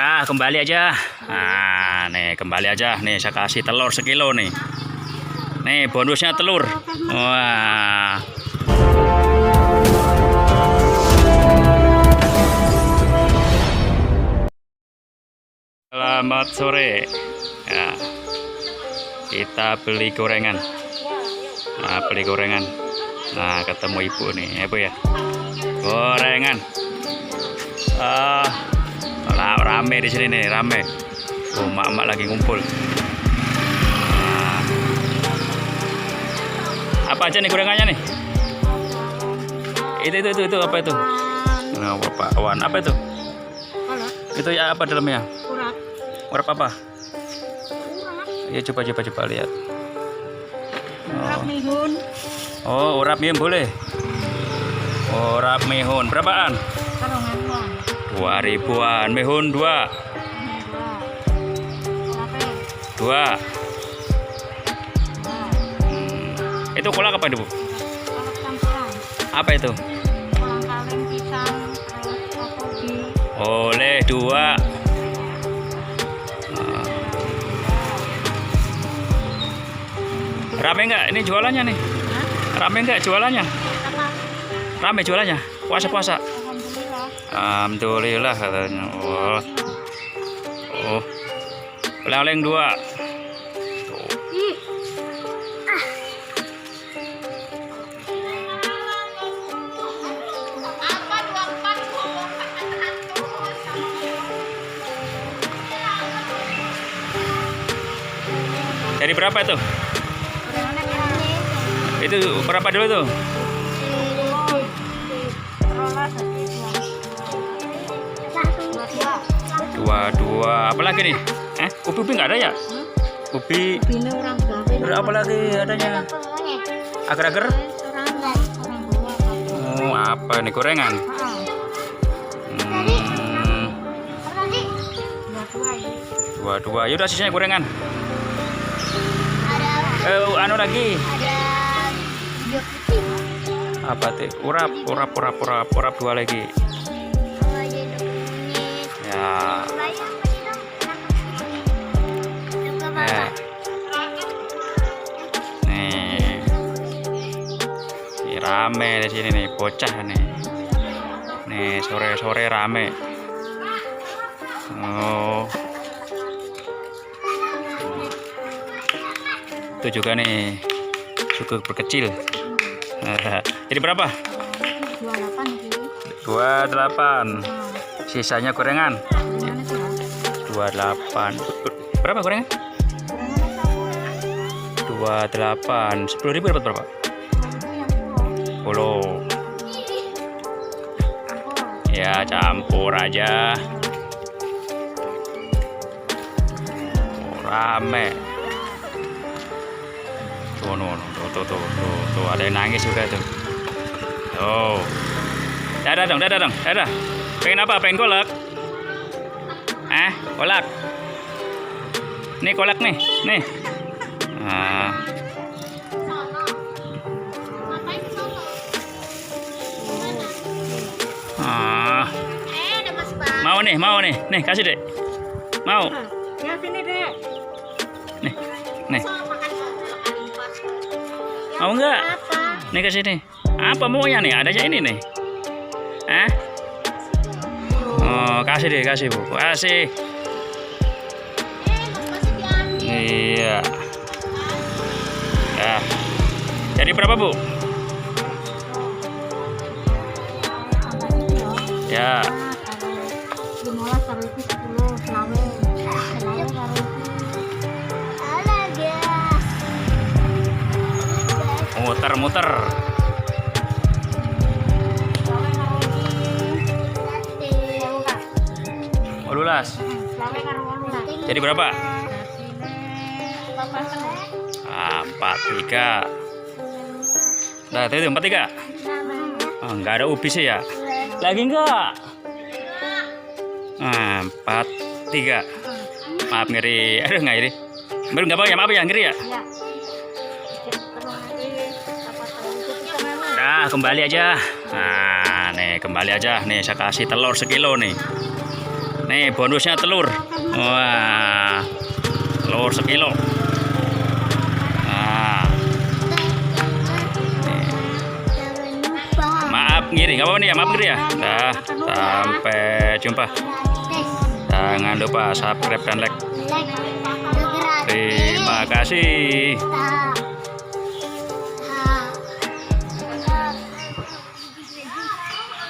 Dah, kembali aja. Nah, nih kembali aja. Nih saya kasih telur sekilo nih. Nih bonusnya telur. Wah. Selamat sore. Ya. Kita beli gorengan. Nah, beli gorengan. Nah, ketemu ibu nih, ibu ya. Gorengan. Rame di sini nih, rame. Oh, mak-mak lagi ngumpul. Nah. Apa aja nih gorengannya nih? Itu apa itu? Nah, Bapak Wan, apa itu? Itu ya apa dalamnya? Urap. Urap apa? Urap. Ya coba lihat. Urap mihun. Oh, urap mihun boleh. Urap mihun berapaan? Kadongan bang. 2000-an. Mihun 2. 2. Itu kolak apa itu, Bu? Kolak campuran. Apa itu? Kolang kaling pisang terus kopi. Oleh 2. Rame nggak ini jualannya nih? Hah? Rame nggak jualannya? Apa? Rame jualannya? Puasa-puasa? Alhamdulillah. Alhamdulillah katanya. Oh. Oleh-oleh 2. Ih. Jadi berapa itu? Gorengannya berapa? Itu berapa dulu tuh? Dua. 22. Apa lagi nih? Ubi nggak ada ya? Ubi. Bini orang gawe. Terus apa lagi adanya? Agar-agar? Orang dua. Oh, apa nih gorengan? Hmm, Dua. 22. Yaudah sisanya gorengan. Anu lagi. Apa tuh? Urap 2 lagi. Ya. Nih. Ini rame di sini nih, bocah nih. Nih, sore-sore rame. Oh. Itu juga nih suku berkecil. Jadi berapa? 28 ini. 28. Sisanya gorengan. 28. Berapa gorengan? 28. 10.000 dapat berapa? 10. Ya, campur aja. Oh, rame. Tuh, ada yang nangis juga tuh. Oh. Dadah dong. Dadah. Pengen apa? Pengen kolak? Kolak. Nih kolak nih. Nih. Mau nih. Nih, kasih, Dek. Mau. Ya sini, Dek. Nih. Mau enggak? Apa? Nih ke sini. Apa maunya nih? Adanya ini nih. Oh, kasih deh, kasih, Bu. Kasih. Iya. Ya. Jadi berapa, Bu? Ya. 15 karo iki 10, selawe. Selawe karo iki. Muter. Selawe karo iki. 12. Selawe karo 18. Jadi berapa? Sini 43. Nah, itu 43. Oh, enggak ada ubi sih ya. Lagi enggak? 43. Maaf ngeri. Aduh, nggak iri. Baru nggak apa ya, maaf ya, ngeri ya. Ya. Nah, kembali aja. Nah, nih kembali aja. Nih saya kasih telur sekilo nih. Nih bonusnya telur. Wah, telur sekilo. Nah, maaf ngiri, nggak apa-apa nih ya, maaf ngiri ya. Dah, sampai jumpa. Jangan lupa subscribe dan like. Terima kasih.